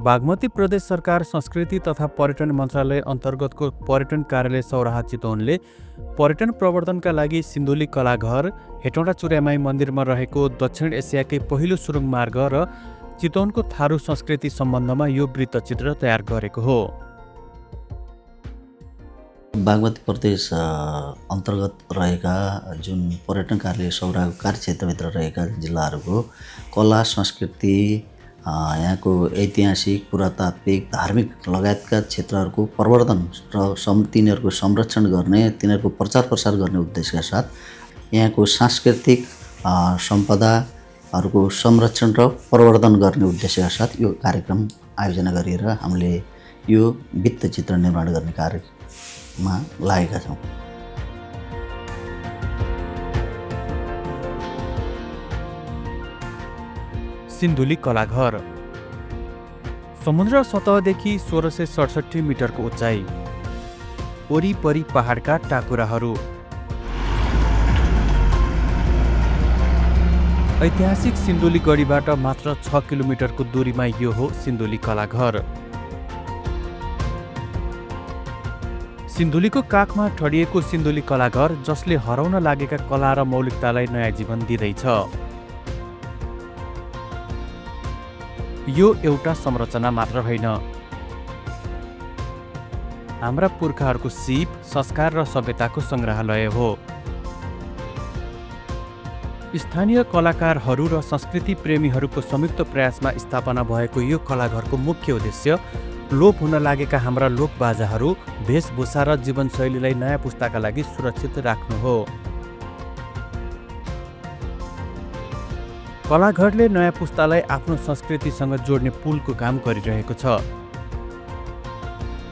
बागमती प्रदेश सरकार संस्कृति तथा पर्यटन मन्त्रालय अन्तर्गतको पर्यटन कार्यालय सौराहा चितवनले पर्यटन प्रवर्धनका लागि सिन्धुली कलाघर, हेटौँडा चुर्यामाई मन्दिरमा रहेको दक्षिण एसियाकै पहिलो सुरुङ मार्ग र चितवनको थारू संस्कृति सम्बन्धमा यो वृत्तचित्र तयार गरेको हो। बागमती प्रदेश अन्तर्गत रहेका जुन पर्यटन कार्यालय सौराहाको कार्यक्षेत्रभित्र रहेका जिल्लाहरूको कला संस्कृति, यहाँको ऐतिहासिक, पुरातात्विक, धार्मिक लगायतका क्षेत्रहरूको प्रवर्धन र तिनीहरूको संरक्षण गर्ने, तिनीहरूको प्रचार प्रसार गर्ने उद्देश्यका साथ यहाँको सांस्कृतिक सम्पदाहरूको संरक्षण र प्रवर्धन गर्ने उद्देश्यका साथ यो कार्यक्रम आयोजना गरिएर हामीले यो वृत्तचित्र निर्माण गर्ने कार्यमा लागेका छौँ। सिन्धुली कलाघर समुद्र सतहदेखि 1667 मिटरको उचाइ, वरिपरि पहाडका टाकुराहरू। ऐतिहासिक सिन्धुली गढीबाट मात्र 6 किलोमिटरको दूरीमा यो हो सिन्धुली कलाघर। सिन्धुलीको काखमा ठडिएको सिन्धुली कलाघर जसले हराउन लागेका कला र मौलिकतालाई नयाँ जीवन दिँदैछ। यो एउटा संरचना मात्र होइन, हाम्रा पुर्खाहरूको सिप, संस्कार र सभ्यताको सङ्ग्रहालय हो। स्थानीय कलाकारहरू र संस्कृति प्रेमीहरूको संयुक्त प्रयासमा स्थापना भएको यो कलाघरको मुख्य उद्देश्य लोप हुन लागेका हाम्रा लोकबाजाहरू, वेशभूषा र जीवनशैलीलाई नयाँ पुस्ताका लागि सुरक्षित राख्नु हो। कलाघरले नयाँ पुस्तालाई आफ्नो संस्कृतिसँग जोड्ने पुलको काम गरिरहेको छ।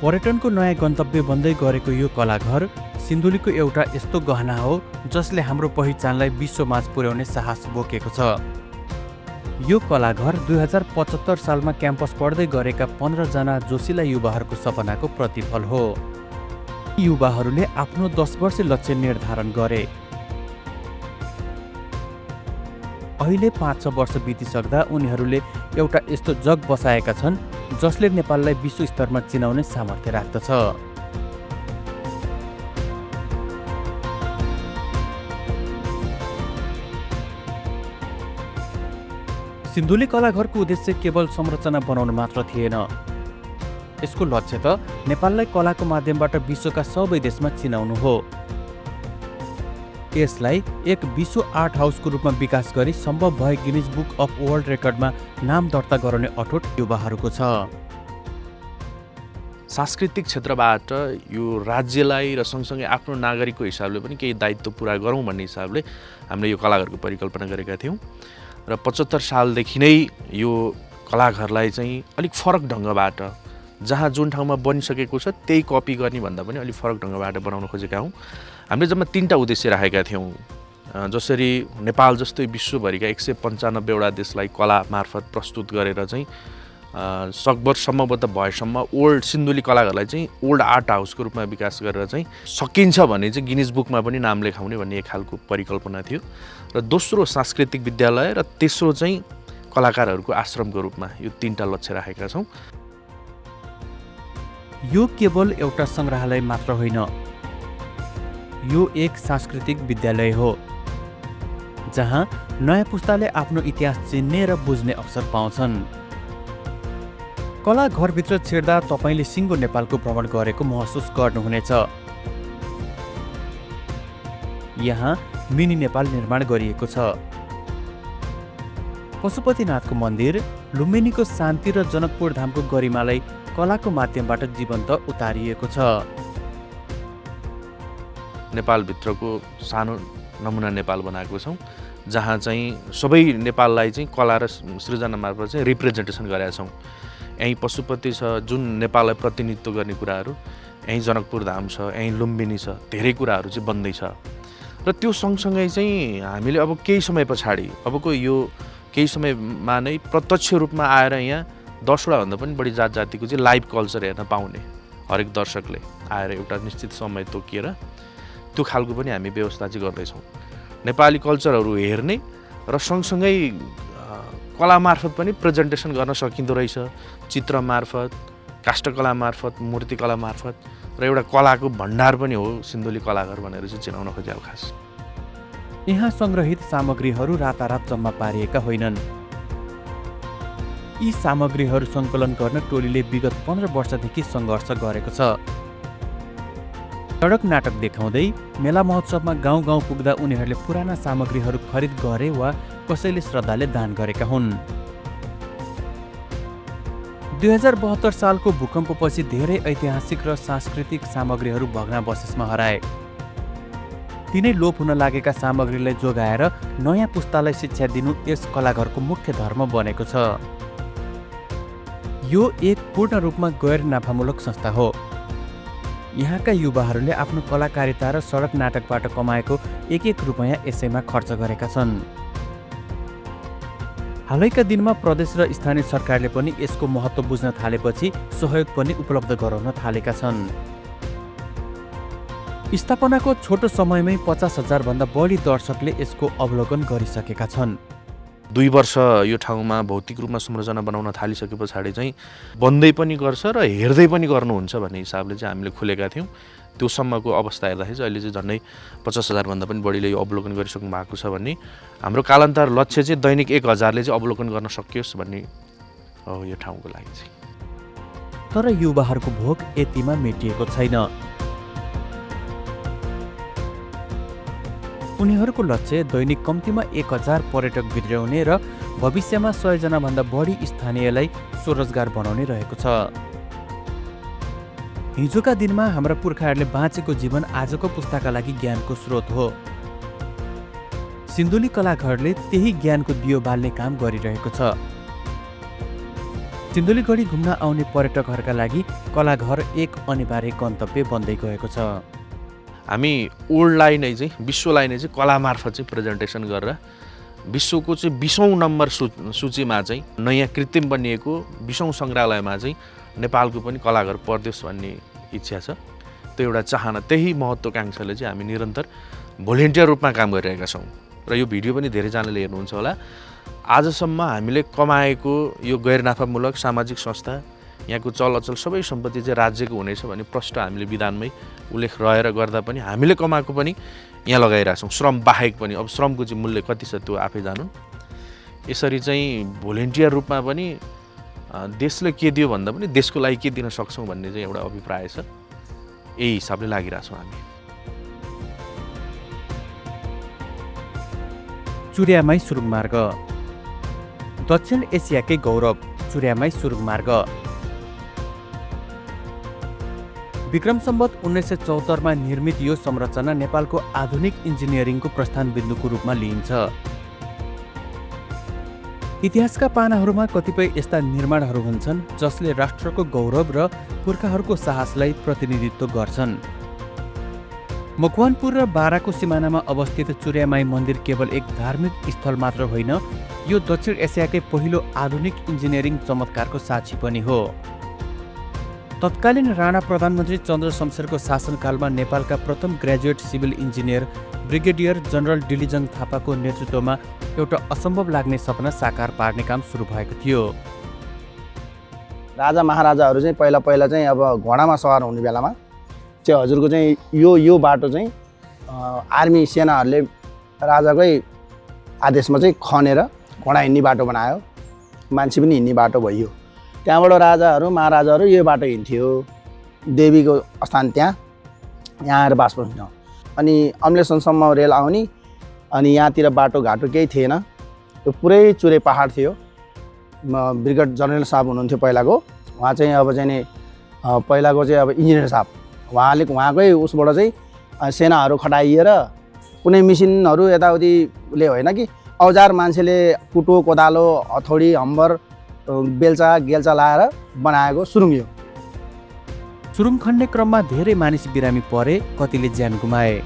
पर्यटनको नयाँ गन्तव्य बन्दै गरेको यो कलाघर सिन्धुलीको एउटा यस्तो गहना हो जसले हाम्रो पहिचानलाई विश्वमाझ पुर्याउने साहस बोकेको छ। यो कलाघर 2075 सालमा क्याम्पस पढ्दै गरेका 15 जना जोसिला युवाहरूको सपनाको प्रतिफल हो। युवाहरूले आफ्नो 10 वर्ष लक्ष्य निर्धारण गरे। अहिले 5-6 वर्ष बितिसक्दा उनीहरूले एउटा यस्तो जग बसाएका छन् जसले नेपाललाई विश्व स्तरमा चिनाउने सामर्थ्य राख्दछ। सिन्धुली कलाघरको उद्देश्य केवल संरचना बनाउनु मात्र थिएन। यसको लक्ष्य त नेपाललाई कलाको माध्यमबाट विश्वका सबै देशमा चिनाउनु हो। यसलाई एक विश्व आर्ट हाउसको रूपमा विकास गरी सम्भव भए गिनिज बुक अफ वर्ल्ड रेकर्डमा नाम दर्ता गराउने अठोट युवाहरूको छ। सांस्कृतिक क्षेत्रबाट यो राज्यलाई र सँगसँगै आफ्नो नागरिकको हिसाबले पनि केही दायित्व पुरा गरौँ भन्ने हिसाबले हामीले यो कलाघरको परिकल्पना गरेका थियौँ र 75 सालदेखि नै यो कलाघरलाई चाहिँ अलिक फरक ढङ्गबाट, जहाँ जुन ठाउँमा बनिसकेको छ त्यही कपी गर्ने भन्दा पनि अलिक फरक ढङ्गबाट बनाउन खोजेका हौँ। हामीले जम्मा 3टा उद्देश्य राखेका थियौँ। जसरी नेपाल जस्तै विश्वभरिका 195 वटा देशलाई कला मार्फत प्रस्तुत गरेर चाहिँ सकभर सम्भवतः भएसम्म ओल्ड सिन्धुली कलाघरलाई चाहिँ ओल्ड आर्ट हाउसको रूपमा विकास गरेर चाहिँ सकिन्छ भने चाहिँ गिनिज बुकमा पनि नाम लेखाउने भन्ने एक खालको परिकल्पना थियो। र दोस्रो सांस्कृतिक विद्यालय र तेस्रो चाहिँ कलाकारहरूको आश्रमको रूपमा यो 3टा लक्ष्य राखेका छौँ। यो केवल एउटा सङ्ग्रहालय मात्र होइन, यो एक सांस्कृतिक विद्यालय हो जहाँ नयाँ पुस्ताले आफ्नो इतिहास चिन्ने र बुझ्ने अवसर पाउँछन्। कलाघरभित्र छिर्दा तपाईँले सिङ्गो नेपालको भ्रमण गरेको महसुस गर्नुहुनेछ। यहाँ मिनी नेपाल निर्माण गरिएको छ। पशुपतिनाथको मन्दिर, लुम्बिनीको शान्ति र जनकपुर धामको गरिमालाई कलाको माध्यमबाट जीवन्त उतारिएको छ। नेपालभित्रको सानो नमुना नेपाल बनाएको छौँ जहाँ चाहिँ सबै नेपाललाई चाहिँ कला र सृजना मार्फत चाहिँ रिप्रेजेन्टेसन गरेका छौँ। यहीँ पशुपति छ जुन नेपाललाई प्रतिनिधित्व गर्ने कुराहरू, यहीँ जनकपुर धाम छ, यहीँ लुम्बिनी छ, धेरै कुराहरू चाहिँ बन्दैछ। र त्यो सँगसँगै चाहिँ हामीले अब केही समय पछाडि, अबको यो केही समयमा नै प्रत्यक्ष रूपमा आएर यहाँ 10 वटाभन्दा पनि बढी जात जातिको चाहिँ लाइभ कल्चर हेर्न पाउने, हरेक दर्शकले आएर एउटा निश्चित समय तोकिएर त्यो खालको पनि हामी व्यवस्था चाहिँ गर्दैछौँ। नेपाली कल्चरहरू हेर्ने र सँगसँगै कला मार्फत पनि प्रेजेन्टेसन गर्न सकिँदो रहेछ, चित्र मार्फत, काष्ठकला मार्फत, मूर्तिकला मार्फत, र एउटा कलाको भण्डार पनि हो सिन्धुली कलाघर भनेर चाहिँ चिनाउन खोजेको खास। यहाँ सङ्ग्रहित सामग्रीहरू रातारात जम्मा पारिएका होइनन्। यी सामग्रीहरू सङ्कलन गर्न टोलीले विगत 15 वर्षदेखि सङ्घर्ष गरेको छ। सडक नाटक देखाउँदै मेला महोत्सवमा गाउँ गाउँ पुग्दा उनीहरूले पुराना सामग्रीहरू खरिद गरे वा कसैले श्रद्धाले दान गरेका हुन्। 2072 सालको भूकम्पपछि धेरै ऐतिहासिक र सांस्कृतिक सामग्रीहरू भग्नावशेषमा हराए। तिनै लोप हुन लागेका सामग्रीलाई जोगाएर नयाँ पुस्तालाई शिक्षा दिनु यस कलाघरको मुख्य धर्म बनेको छ। यो एक पूर्ण रूपमा गैर नाफामूलक संस्था हो। यहाँका युवाहरूले आफ्नो कलाकारिता र सडक नाटकबाट कमाएको एक रुपैयाँ यसैमा खर्च गरेका छन्। हालैका दिनमा प्रदेश र स्थानीय सरकारले पनि यसको महत्त्व बुझ्न थालेपछि सहयोग पनि उपलब्ध गराउन थालेका छन्। स्थापनाको छोटो समयमै 50,000 भन्दा बढी दर्शकले यसको अवलोकन गरिसकेका छन्। 2 वर्ष यो ठाउँमा भौतिक रूपमा संरचना बनाउन थालिसके पछाडि चाहिँ बन्दै पनि गर्छ र हेर्दै पनि गर्नुहुन्छ भन्ने हिसाबले चाहिँ हामीले खुलेका थियौँ। त्यो सम्मको अवस्था हेर्दाखेरि चाहिँ अहिले चाहिँ झन्डै 50,000 भन्दा पनि बढीले यो अवलोकन गरिसक्नु भएको छ भन्ने हाम्रो कालान्तर लक्ष्य चाहिँ दैनिक 1,000ले चाहिँ अवलोकन गर्न सकियोस् भन्ने हो यो ठाउँको लागि चाहिँ। तर युवाहरूको भोग यतिमा मेटिएको छैन। उनीहरूको लक्ष्य दैनिक कम्तीमा 1,000 पर्यटक भित्र्याउने र भविष्यमा 100 जनाभन्दा बढी स्थानीयलाई स्वरोजगार बनाउने रहेको छ। हिजोका दिनमा हाम्रा पुर्खाहरूले बाँचेको जीवन आजको पुस्ताका लागि ज्ञानको स्रोत हो। सिन्धुली कलाघरले त्यही ज्ञानको दियो बाल्ने काम गरिरहेको छ। सिन्धुलीगढी घुम्न आउने पर्यटकहरूका लागि कलाघर एक अनिवार्य गन्तव्य बन्दै गएको छ। हामी वर्ल्डलाई नै चाहिँ विश्वलाई नै चाहिँ कला मार्फत चाहिँ प्रेजेन्टेसन गरेर विश्वको चाहिँ 20औं नम्बर सूचीमा चाहिँ नयाँ कृत्रिम बनिएको 20औं सङ्ग्रहालयमा चाहिँ नेपालको पनि कलाघर पर्दोस् भन्ने इच्छा छ। त्यो एउटा चाहना, त्यही महत्त्वाकांक्षाले चाहिँ हामी निरन्तर भोलिन्टियर रूपमा काम गरिरहेका छौँ र यो भिडियो पनि धेरैजनाले हेर्नुहुन्छ होला। आजसम्म हामीले कमाएको यो गैर नाफामूलक सामाजिक संस्था, यहाँको चलअचल सबै सम्पत्ति चाहिँ राज्यको हुनेछ भन्ने प्रष्ट हामीले विधानमै उल्लेख रहेर गर्दा पनि हामीले कमाएको पनि यहाँ लगाइरहेछौँ, श्रम बाहेक पनि। अब श्रमको चाहिँ मूल्य कति छ त्यो आफै जानुन्। यसरी चाहिँ भोलिन्टियर रूपमा पनि देशले के दियो भन्दा पनि देशको लागि के दिन सक्छौँ भन्ने चाहिँ एउटा अभिप्राय छ। यही हिसाबले लागिरहेछौँ हामी। चुर्यामाई सुरुङ मार्ग। दक्षिण एसियाकै गौरव चुर्यामाई सुरुङ मार्ग। विक्रम सम्वत 1974 मा निर्मित यो संरचना नेपालको आधुनिक इन्जिनियरिङको प्रस्थान बिन्दुको रूपमा लिइन्छ। इतिहासका पानाहरूमा कतिपय यस्ता निर्माणहरू हुन्छन् जसले राष्ट्रको गौरव र पुर्खाहरूको साहसलाई प्रतिनिधित्व गर्छन्। मकवानपुर र बाराको सिमानामा अवस्थित चुर्यामाई मन्दिर केवल एक धार्मिक स्थल मात्र होइन, यो दक्षिण एसियाकै पहिलो आधुनिक इन्जिनियरिङ चमत्कारको साक्षी पनि हो। तत्कालीन राणा प्रधानमन्त्री चन्द्र शमशेरको शासनकालमा नेपालका प्रथम graduate civil engineer brigadier general Dilijang थापाको नेतृत्वमा एउटा असम्भव लाग्ने सपना साकार पार्ने काम सुरु भएको थियो। राजा महाराजाहरू चाहिँ पहिला चाहिँ अब घोडामा सवार हुने बेलामा चाहिँ हजुरको चाहिँ यो बाटो चाहिँ आर्मी सेनाहरूले राजाकै आदेशमा चाहिँ खनेर घोडा हिँड्ने बाटो बनायो, मान्छे पनि हिँड्ने बाटो भयो। त्यहाँबाट राजाहरू महाराजाहरू यो बाटो हिँड्थ्यो, देवीको स्थान यहाँ आएर बास बस्नु। अनि अम्लेसनसम्म रेल आउने, अनि यहाँतिर बाटोघाटो केही थिएन, त्यो पुरै चुरे पहाड थियो। ब्रिगेड जनरल साहब हुनुहुन्थ्यो पहिलाको, उहाँ चाहिँ अब चाहिँ नि पहिलाको चाहिँ अब इन्जिनियर साहब, उहाँकै उसबाट चाहिँ सेनाहरू खटाइएर कुनै मिसिनहरू यताउतिले होइन कि औजार मान्छेले कुटो कोदालो हथौडी हम्बर बेल्चा गेल्चा लाएर बनाएको सुरुङ यो। सुरुङ खन्ने क्रममा धेरै मानिस बिरामी परे, कतिले ज्यान गुमाए।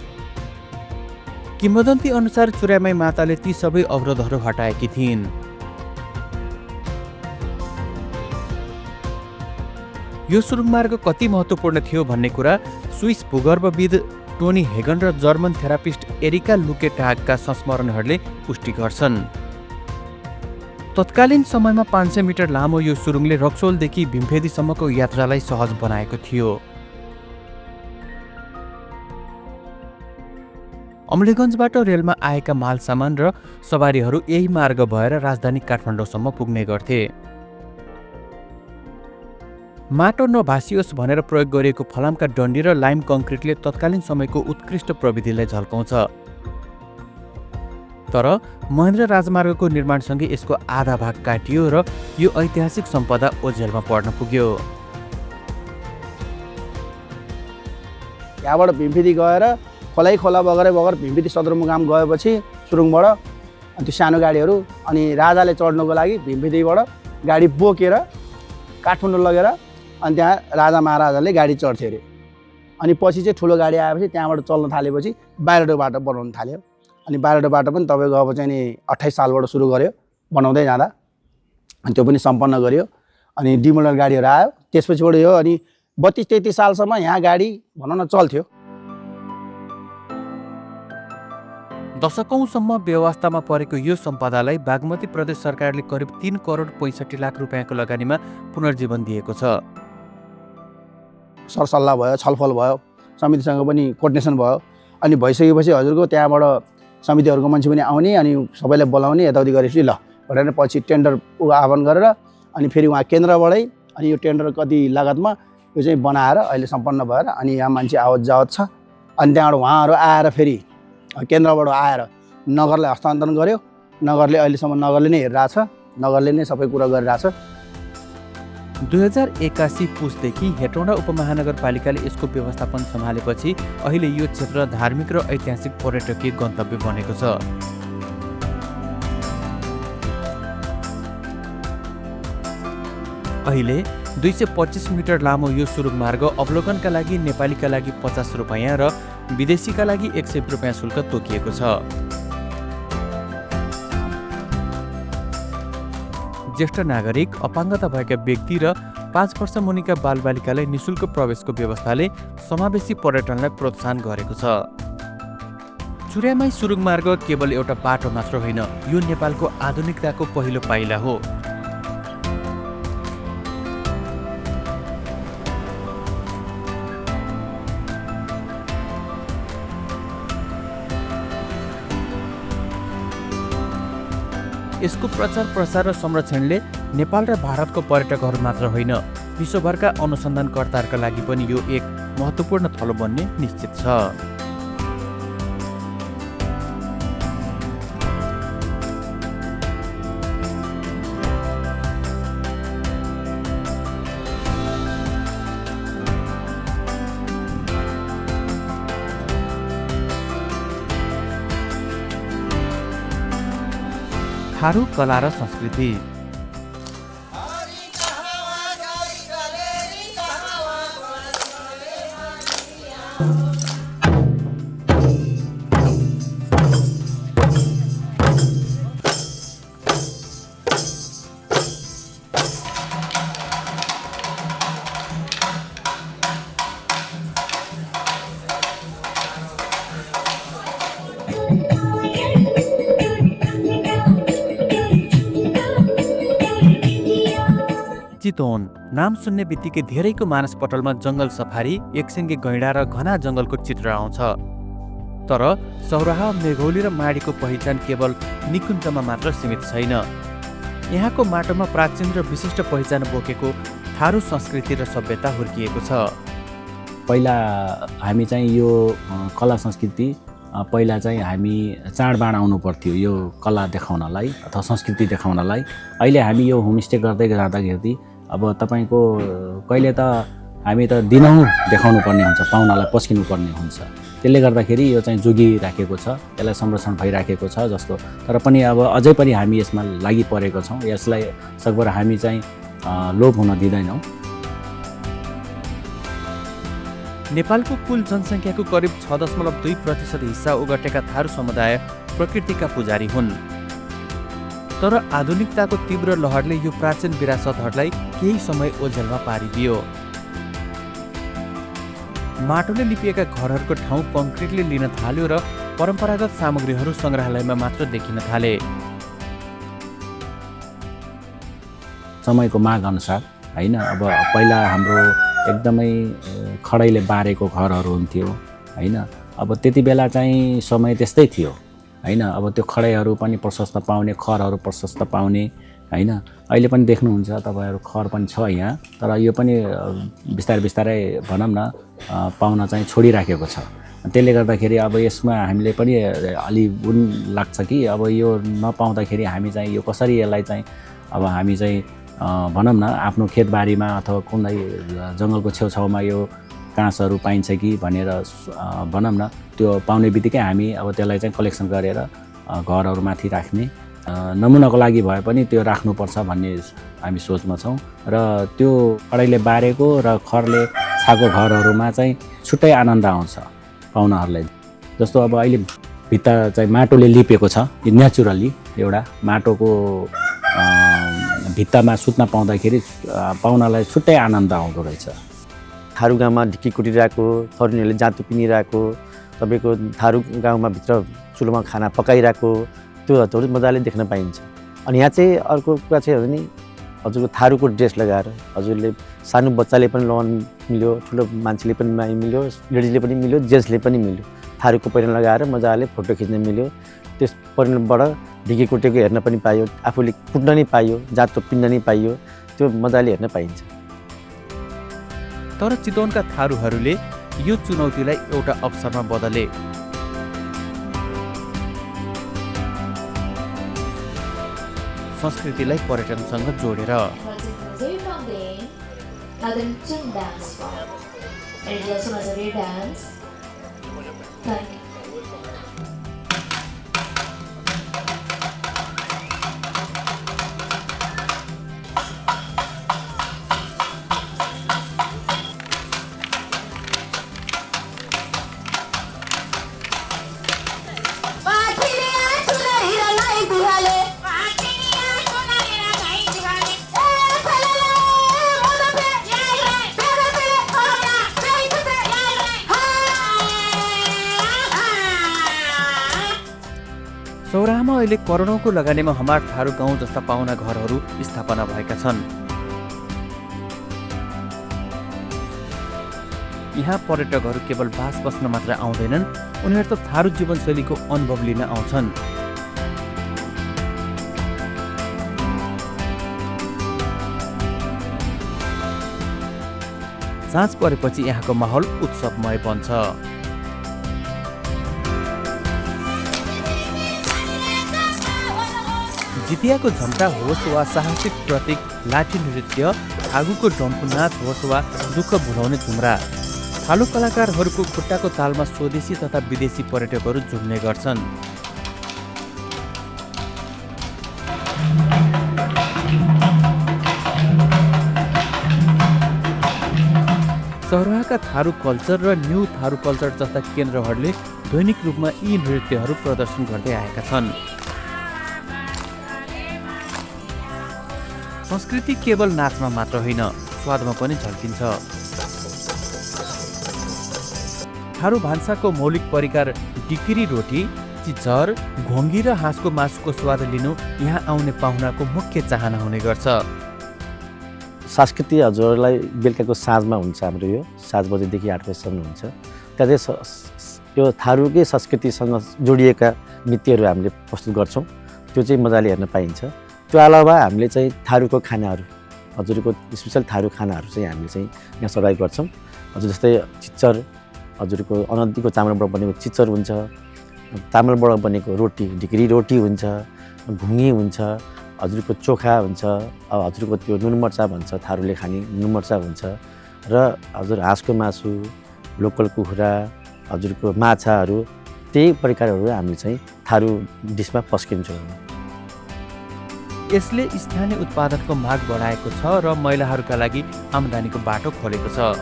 किंवदन्ती अनुसार चुर्यामाई माताले ती सबै अवरोधहरू हटाएकी थिइन्। यो सुरुङ मार्ग कति महत्त्वपूर्ण थियो भन्ने कुरा स्विस भूगर्भविद टोनी हेगन र जर्मन थेरापिस्ट एरिका लुकेटागका संस्मरणहरूले पुष्टि गर्छन्। तत्कालीन समयमा 500 मिटर लामो यो सुरुङले रक्सोलदेखि भीमफेदीसम्मको यात्रालाई सहज बनाएको थियो। अमलेगञ्जबाट रेलमा आएका माल सामान र सवारीहरू यही मार्ग भएर राजधानी काठमाडौँसम्म पुग्ने गर्थे। माटो नभासियोस् भनेर प्रयोग गरिएको फलामका डन्डी र लाइम कङ्क्रिटले तत्कालीन समयको उत्कृष्ट प्रविधिलाई झल्काउँछ। तर महेन्द्र राजमार्गको निर्माणसँगै यसको आधा भाग काटियो र यो ऐतिहासिक सम्पदा ओझेलमा पर्न पुग्यो। यहाँबाट भीमफेदी गएर खोला बगरै बगर भीमफेदी सदरमुकाम गएपछि सुरुङबाट त्यो सानो गाडीहरू अनि राजाले चढ्नको लागि भीमफेदीबाट गाडी बोकेर काठमाडौँ लगेर अनि त्यहाँ राजा महाराजाले गाडी चढ्थे अरे। अनि पछि चाहिँ ठुलो गाडी आएपछि त्यहाँबाट चल्न थालेपछि बाहिरको बाटो बनाउन थाल्यो। अनि बाहिरको बाटो पनि तपाईँको अब चाहिँ नि 28 सालबाट सुरु गर्यो बनाउँदै जाँदा, अनि त्यो पनि सम्पन्न गर्यो। अनि डिमोडल गाडीहरू आयो त्यसपछिबाट यो अनि 32-33 सालसम्म यहाँ गाडी भनौँ न चल्थ्यो। दशकौंसम्म व्यवस्थामा परेको यो सम्पदालाई बागमती प्रदेश सरकारले करिब 3 करोड 65 लाख रुपियाँको लगानीमा पुनर्जीवन दिएको छ। सरसल्लाह भयो, छलफल भयो, समितिसँग पनि कोर्डिनेसन भयो। अनि भइसकेपछि हजुरको त्यहाँबाट समितिहरूको मान्छे पनि आउने अनि सबैलाई बोलाउने यताउति गरेपछि ल भनेर पछि टेन्डर आह्वान गरेर अनि फेरि उहाँ केन्द्रबाटै अनि यो टेन्डर कति लागतमा यो चाहिँ बनाएर अहिले सम्पन्न भएर अनि यहाँ मान्छे आवत जावत छ। अनि त्यहाँबाट उहाँहरू आएर फेरि केन्द्रबाट आएर नगरलाई हस्तान्तरण गर्यो। नगरले अहिलेसम्म नगरले नै हेरिरहेछ, नगरले नै सबै कुरा गरिरहेछ। 2081 पुसदेखि हेटौँडा उपमहानगरपालिकाले यसको व्यवस्थापन सम्हालेपछि अहिले यो क्षेत्र धार्मिक र ऐतिहासिक पर्यटकीय गन्तव्य बनेको छ। अहिले 225 मिटर लामो यो सुरुङ मार्ग अवलोकनका लागि नेपालीका लागि 50 रुपैयाँ र विदेशीका लागि 100 रुपैयाँ शुल्क तोकिएको छ। ज्येष्ठ नागरिक, अपाङ्गता भएका व्यक्ति र 5 वर्ष मुनिका बालबालिकालाई निशुल्क प्रवेशको व्यवस्थाले समावेशी पर्यटनलाई प्रोत्साहन गरेको छ। चुर्यामाई सुरुङ मार्ग केवल एउटा बाटो मात्र होइन, यो नेपालको आधुनिकताको पहिलो पाइला हो। यसको प्रचार प्रसार र संरक्षणले नेपाल र भारतको पर्यटकहरू मात्र होइन, विश्वभरका अनुसन्धानकर्ताहरूका लागि पनि यो एक महत्त्वपूर्ण थलो बन्ने निश्चित छ। थारू कला र संस्कृति। चितवन नाम सुन्ने बित्तिकै धेरैको मानसपटलमा जङ्गल सफारी, एकसिङ्गे गैँडा र घना जङ्गलको चित्र आउँछ। तर सौराहा, मेघौली र माडीको पहिचान केवल निकुञ्जमा मात्र सीमित छैन। यहाँको माटोमा प्राचीन र विशिष्ट पहिचान बोकेको थारू संस्कृति र सभ्यता हुर्किएको छ। पहिला हामी चाहिँ यो कला संस्कृति पहिला चाहिँ हामी चाडबाड आउनु पर्थ्यो यो कला देखाउनलाई अथवा संस्कृति देखाउनलाई। अहिले हामी यो होमस्टे गर्दै जाँदाखेरि अब तपाईँको कहिले त हामी त दिनहुँ देखाउनु पर्ने हुन्छ, पाहुनालाई पस्किनु पर्ने हुन्छ। त्यसले गर्दाखेरि यो चाहिँ जोगिराखेको छ, यसलाई संरक्षण भइराखेको छ जस्तो। तर पनि अब अझै पनि हामी यसमा लागि परेको छौँ, यसलाई सकभर हामी चाहिँ लोप हुन दिँदैनौँ। नेपालको कुल जनसङ्ख्याको करिब 6.2% हिस्सा ओगटेका थारू समुदाय प्रकृतिका पुजारी हुन्। तर आधुनिकताको तीव्र लहरले यो प्राचीन विरासतहरूलाई केही समय ओझेलमा पारिदियो। माटोले लिपिएका घरहरूको ठाउँ कङ्क्रिटले लिन थाल्यो र परम्परागत सामग्रीहरू सङ्ग्रहालयमा मात्र देखिन थाले। समयको माग अनुसार होइन। अब पहिला हाम्रो एकदमै खडैले बारेको घरहरू हुन्थ्यो होइन। अब त्यति बेला चाहिँ समय त्यस्तै थियो होइन। अब त्यो खडैहरू पनि प्रशस्त पाउने, खरहरू प्रशस्त पाउने होइन। अहिले पनि देख्नुहुन्छ तपाईँहरू खर पनि छ यहाँ, तर यो पनि बिस्तारै बिस्तारै भनौँ न पाउन चाहिँ छोडिराखेको छ। त्यसले गर्दाखेरि अब यसमा हामीले पनि अलि उन लाग्छ कि अब यो नपाउँदाखेरि हामी चाहिँ यो कसरी यसलाई चाहिँ अब हामी चाहिँ भनौँ न आफ्नो खेतबारीमा अथवा कुनै जङ्गलको छेउछाउमा यो काँसहरू पाइन्छ कि भनेर भनौँ न त्यो पाउने बित्तिकै हामी अब त्यसलाई चाहिँ कलेक्सन गरेर घरहरूमाथि राख्ने, नमुनाको लागि भए पनि त्यो राख्नुपर्छ भन्ने हामी सोचमा छौँ। र त्यो खडैले बारेको र खरले छाएको घरहरूमा चाहिँ छुट्टै आनन्द आउँछ पाहुनाहरूलाई। जस्तो अब अहिले भित्ता चाहिँ माटोले लिपेको छ, यो नेचुरली एउटा माटोको भित्तामा सुत्न पाउँदाखेरि पाहुनालाई छुट्टै आनन्द आउँदो रहेछ। थारू गाउँमा ढिकी कुटिरहेको, तरुनीहरूले जाँतो पिनिरहेको, तपाईँको थारू गाउँमा भित्र चुलोमा खाना पकाइरहेको त्योहरू मजाले देख्न पाइन्छ। अनि यहाँ चाहिँ अर्को कुरा चाहिँ हो नि, हजुरको थारूको ड्रेस लगाएर हजुरले सानो बच्चाले पनि लगाउन मिल्यो, ठुलो मान्छेले पनि मिल्यो, लेडिजले पनि मिल्यो, जेन्ट्सले पनि मिल्यो। थारूको पहिरन लगाएर मजाले फोटो खिच्न मिल्यो। त्यस पहिरनबाट ढिकी कुटेको हेर्न पनि पाइयो, आफूले कुट्न नै पाइयो, जातो पिन्न नै पाइयो, त्यो मजाले हेर्न पाइन्छ। तर चितवनका थारूहरूले यो चुनौतीलाई एउटा अवसरमा बदले। संस्कृतिलाई पर्यटनसँग जोडेर सौराहामा अहिले करोडौँको लगानीमा हमार थारू गाउँ जस्ता पाहुना घरहरू स्थापना भएका छन्। यहाँ पर्यटकहरू केवल बास बस्न मात्र आउँदैनन्, उनीहरू त थारू जीवनशैलीको अनुभव लिन आउँछन्। साँझ परेपछि यहाँको माहौल उत्सवमय बन्छ। जितियाको झम्टा होस् वा साहसिक प्रतीक लाठी नृत्य, आगोको डम्फु नाच होस् वा दुःख भुलाउने झुम्रा, थालु कलाकारहरूको खुट्टाको तालमा स्वदेशी तथा विदेशी पर्यटकहरू झुम्ने गर्छन्। सौराहाका थारू कल्चर र न्यू थारू कल्चर जस्ता केन्द्रहरूले दैनिक रूपमा यी नृत्यहरू प्रदर्शन गर्दै आएका छन्। संस्कृति केवल नाचमा मात्र होइन, स्वादमा पनि झल्किन्छ। थारू भान्साको मौलिक परिकार ढिकिरी रोटी, चिचर, घोङ्गी र हाँसको मासुको स्वाद लिनु यहाँ आउने पाहुनाको मुख्य चाहना हुने गर्छ। संस्कृति हजुरहरूलाई बेलुकाको साँझमा हुन्छ, हाम्रो यो 7 बजेदेखि 8 बजीसम्म हुन्छ। त्यहाँ चाहिँ यो थारूकै संस्कृतिसँग जोडिएका नृत्यहरू हामीले प्रस्तुत गर्छौँ, त्यो चाहिँ मजाले हेर्न पाइन्छ। त्यो अलावा हामीले चाहिँ थारूको खानाहरू, हजुरको स्पेसल थारू खानाहरू चाहिँ हामीले चाहिँ यहाँ सर्भाइभ गर्छौँ। हजुर जस्तै चिच्चर, हजुरको अनदीको चामलबाट बनेको चिच्चर हुन्छ, चामलबाट बनेको रोटी ढिक्री रोटी हुन्छ, घुङ्गी हुन्छ, हजुरको चोखा हुन्छ, हजुरको त्यो नुन मर्चा भन्छ, थारूले खाने नुन मर्चा हुन्छ, र हजुर हाँसको मासु, लोकल कुखुरा, हजुरको माछाहरू, त्यही प्रकारहरू हामीले चाहिँ थारू डिसमा पस्किन्छौँ। यसले स्थानीय उत्पादनको माग बढाएको छ र महिलाहरूका लागि आम्दानीको बाटो खोलेको छ।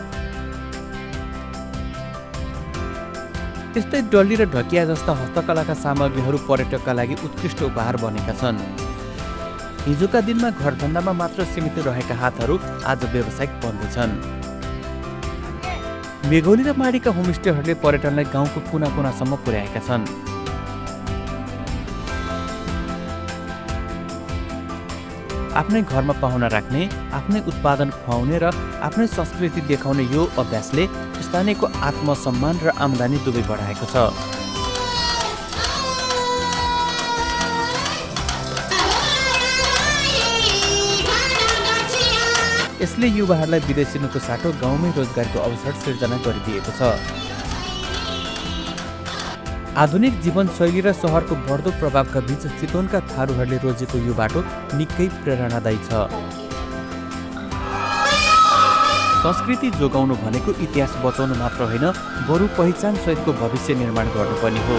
त्यस्तै डल्ली र ढकिया जस्ता हस्तकलाका सामग्रीहरू पर्यटकका लागि उत्कृष्ट उपहार बनेका छन्। हिजोका दिनमा घरधन्दामा मात्र सीमित रहेका हातहरू आज व्यावसायिक बन्दैछन्। मेघोली र माडीका होमस्टेहरूले पर्यटनलाई गाउँको कुना कुनासम्म पुर्याएका छन्। आफ्नै घरमा पाहुना राख्ने, आफ्नै उत्पादन खुवाउने र आफ्नै संस्कृति देखाउने यो अभ्यासले स्थानीयको आत्मसम्मान र आम्दानी दुवै बढाएको छ। यसले युवाहरूलाई विदेशिनुको साटो गाउँमै रोजगारको अवसर सिर्जना गरिदिएको छ। आधुनिक जीवनशैली र सहरको बढ्दो प्रभावका बीच चितवनका थारूहरूले रोजेको यो बाटो निकै प्रेरणादायी छ। संस्कृति जोगाउनु भनेको इतिहास बचाउनु मात्र होइन, बरु पहिचान सहितको भविष्य निर्माण गर्नु पनि हो।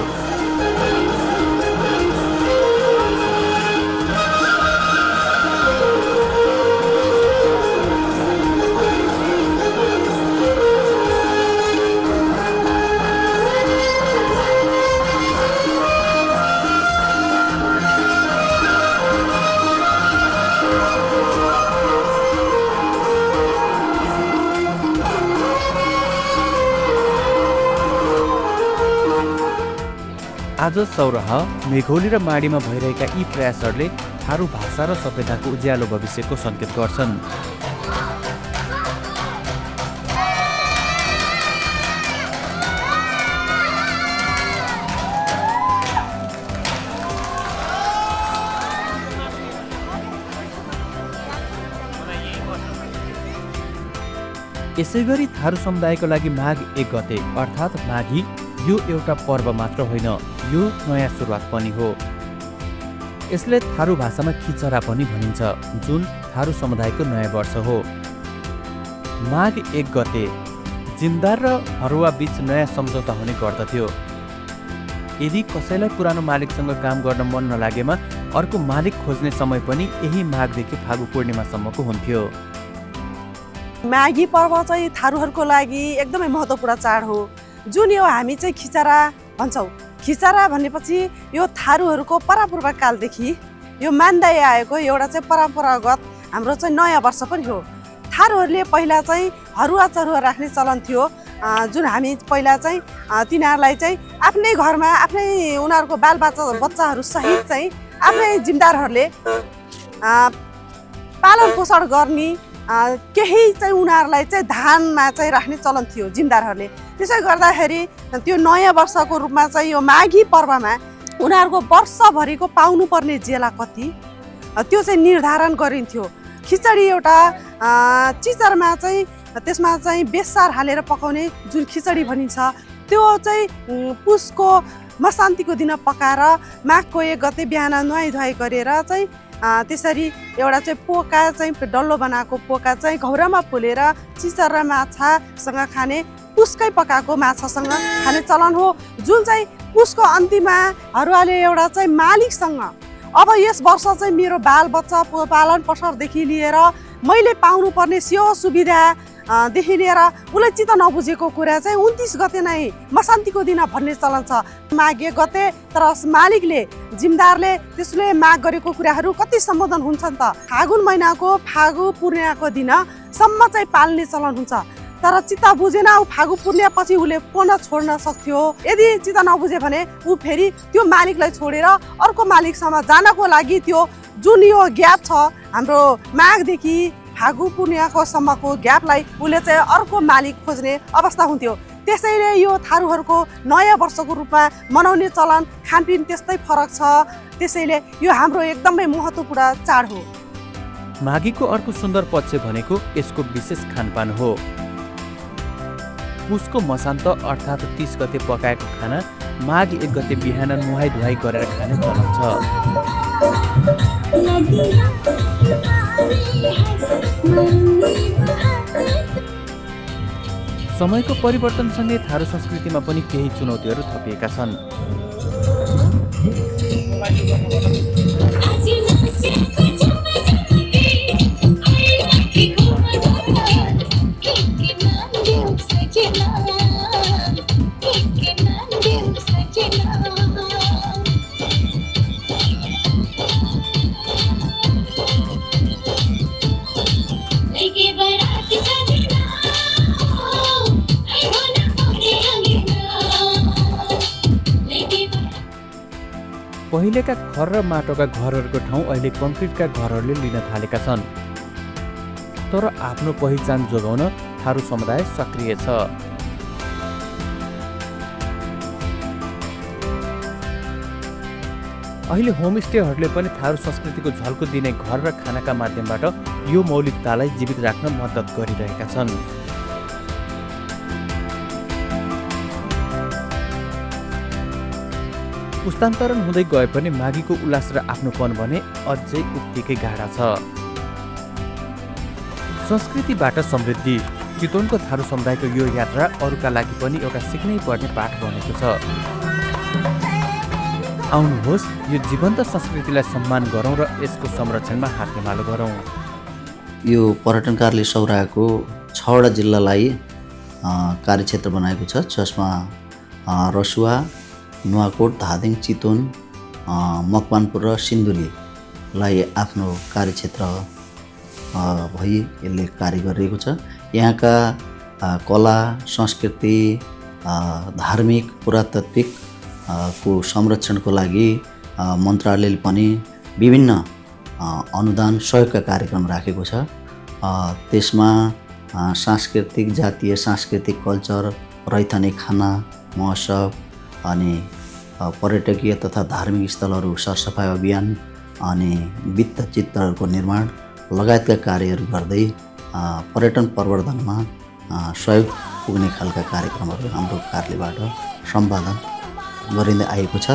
आज सौराह, मेघोली र माडीमा भइरहेका यी प्रयासहरूले थारू भाषा र सभ्यताको उज्यालो भविष्यको सङ्केत गर्छन्। यसैगरी थारू समुदायको लागि माघ 1 गते अर्थात् माघी यो एउटा पर्व मात्र होइन, यो नयाँ सुरुवात पनि हो। यसले थारू भाषामा खिचरा पनि भनिन्छ, जुन थारू समुदायको नयाँ वर्ष हो। माघ 1 गते जिमदार र हरुवा बीच नयाँ सम्झौता हुने गर्दथ्यो। यदि कसैलाई पुरानो मालिकसँग काम गर्न मन नलागेमा अर्को मालिक खोज्ने समय पनि यही माघदेखि फागु पूर्णिमासम्मको हुन्थ्यो। माघी पर्व चाहिँ थारूहरूको लागि एकदमै महत्त्वपूर्ण चाड हो, जुन यो हामी चाहिँ खिचरा भन्छौँ। खिचरा भनेपछि यो थारूहरूको परापूर्व कालदेखि यो मान्दै आएको एउटा चाहिँ परम्परागत हाम्रो चाहिँ नयाँ वर्ष पनि हो। थारूहरूले पहिला चाहिँ हरुवा चरुवा राख्ने चलन थियो, जुन हामी पहिला चाहिँ तिनीहरूलाई चाहिँ आफ्नै घरमा आफ्नै उनीहरूको बच्चाहरू सहित चाहिँ आफ्नै जिम्मेदारहरूले पालन पोषण गर्ने केही चाहिँ उनीहरूलाई चाहिँ धानमा चाहिँ राख्ने चलन थियो जिम्मेदारहरूले। त्यसै गर्दाखेरि त्यो नयाँ वर्षको रूपमा चाहिँ यो माघी पर्वमा उनीहरूको वर्षभरिको पाउनुपर्ने जेला कति त्यो चाहिँ निर्धारण गरिन्थ्यो। खिचडी एउटा चिचरमा चाहिँ त्यसमा चाहिँ बेसार हालेर पकाउने जुन खिचडी भनिन्छ, त्यो चाहिँ पुसको मसान्तीको दिन पकाएर माघको 1 गते बिहान नुहाइ धुवाइ गरेर चाहिँ त्यसरी एउटा चाहिँ पोका चाहिँ डल्लो बनाएको पोका चाहिँ घौरामा पोलेर चिचर र माछासँग खाने, पुसकै पकाएको माछासँग खाने चलन हो। जुन चाहिँ पुसको अन्तिममा हरुवाले एउटा चाहिँ मालिकसँग अब यस वर्ष चाहिँ मेरो बालबच्चा पालन पोषणदेखि लिएर मैले पाउनुपर्ने सेवा सुविधादेखि लिएर उसलाई चित्त नबुझेको कुरा चाहिँ 29 गते नै मसान्तीको दिन भन्ने चलन छ। माघ 1 गते तर मालिकले जिम्मेदारले त्यसले माग गरेको कुराहरू कति सम्बोधन हुन्छन् त फागुन महिनाको फागु पूर्णिमाको दिनसम्म चाहिँ पाल्ने चलन हुन्छ। तर चित्त बुझेन ऊ फागु पूर्णिमापछि उसले पुनः छोड्न सक्थ्यो। यदि चित्त नबुझे भने ऊ फेरि त्यो मालिकलाई छोडेर अर्को मालिकसँग जानको लागि त्यो जुन यो ग्याप छ हाम्रो माघदेखि फागु पूर्णिमाको सम्मको ग्यापलाई उसले चाहिँ अर्को मालिक खोज्ने अवस्था हुन्थ्यो। त्यसैले यो थारूहरूको नयाँ वर्षको रूपमा मनाउने चलन खानपिन त्यस्तै फरक छ। त्यसैले यो हाम्रो एकदमै महत्त्वपूर्ण चाड हो। माघीको अर्को सुन्दर पक्ष भनेको यसको विशेष खानपान हो। पुसको मसान्त अर्थात् 30 गते पकाएको खाना माघ 1 गते बिहान नुहाइ धुवाइ गरेर खाने चलन छ। समयको परिवर्तनसँगै थारू संस्कृतिमा पनि केही चुनौतीहरू थपिएका छन्। पहिलेका खर र माटोका घरहरूको ठाउँ अहिले कङ्क्रिटका घरहरूले लिन थालेका छन्। तर आफ्नो पहिचान जोगाउन थारू समुदाय सक्रिय छ। अहिले होमस्टेहरूले पनि थारू संस्कृतिको झल्को दिने घर र खानाका माध्यमबाट यो मौलिकतालाई जीवित राख्न मद्दत गरिरहेका छन्। पुस्तान्तरण हुँदै गए पनि माघीको उल्लास र आफ्नोपन भने अझै उत्तिकै गाढा छ। संस्कृतिबाट समृद्धि चितवनको थारू समुदायको यो यात्रा अरूका लागि पनि एउटा सिक्नै पर्ने पाठ बनेको छ। आउनुहोस् यो जीवन्त संस्कृतिलाई सम्मान गरौँ र यसको संरक्षणमा हातेमालो गरौँ। यो पर्यटन कार्यालय सौराहाको 6वटा जिल्लालाई कार्यक्षेत्र बनाएको छ, जसमा रसुवा, नुवाकोट, धादिङ, चितवन, मकवानपुर र सिन्धुलीलाई आफ्नो कार्यक्षेत्र भई यसले कार्य गरिरहेको छ। यहाँका कला, संस्कृति, धार्मिक, पुरातात्विक को संरक्षणको लागि मन्त्रालयले पनि विभिन्न अनुदान सहयोगका कार्यक्रम राखेको छ। त्यसमा सांस्कृतिक, जातीय सांस्कृतिक कल्चर, रैथाने खाना महोत्सव अनि पर्यटकीय तथा धार्मिक स्थलहरू सरसफाइ अभियान अनि वृत्तचित्रहरूको निर्माण लगायतका कार्यहरू गर्दै पर्यटन प्रवर्धनमा सहयोग पुग्ने खालका कार्यक्रमहरू हाम्रो कार्यालयबाट सम्पादन गरिँदै आएको छ।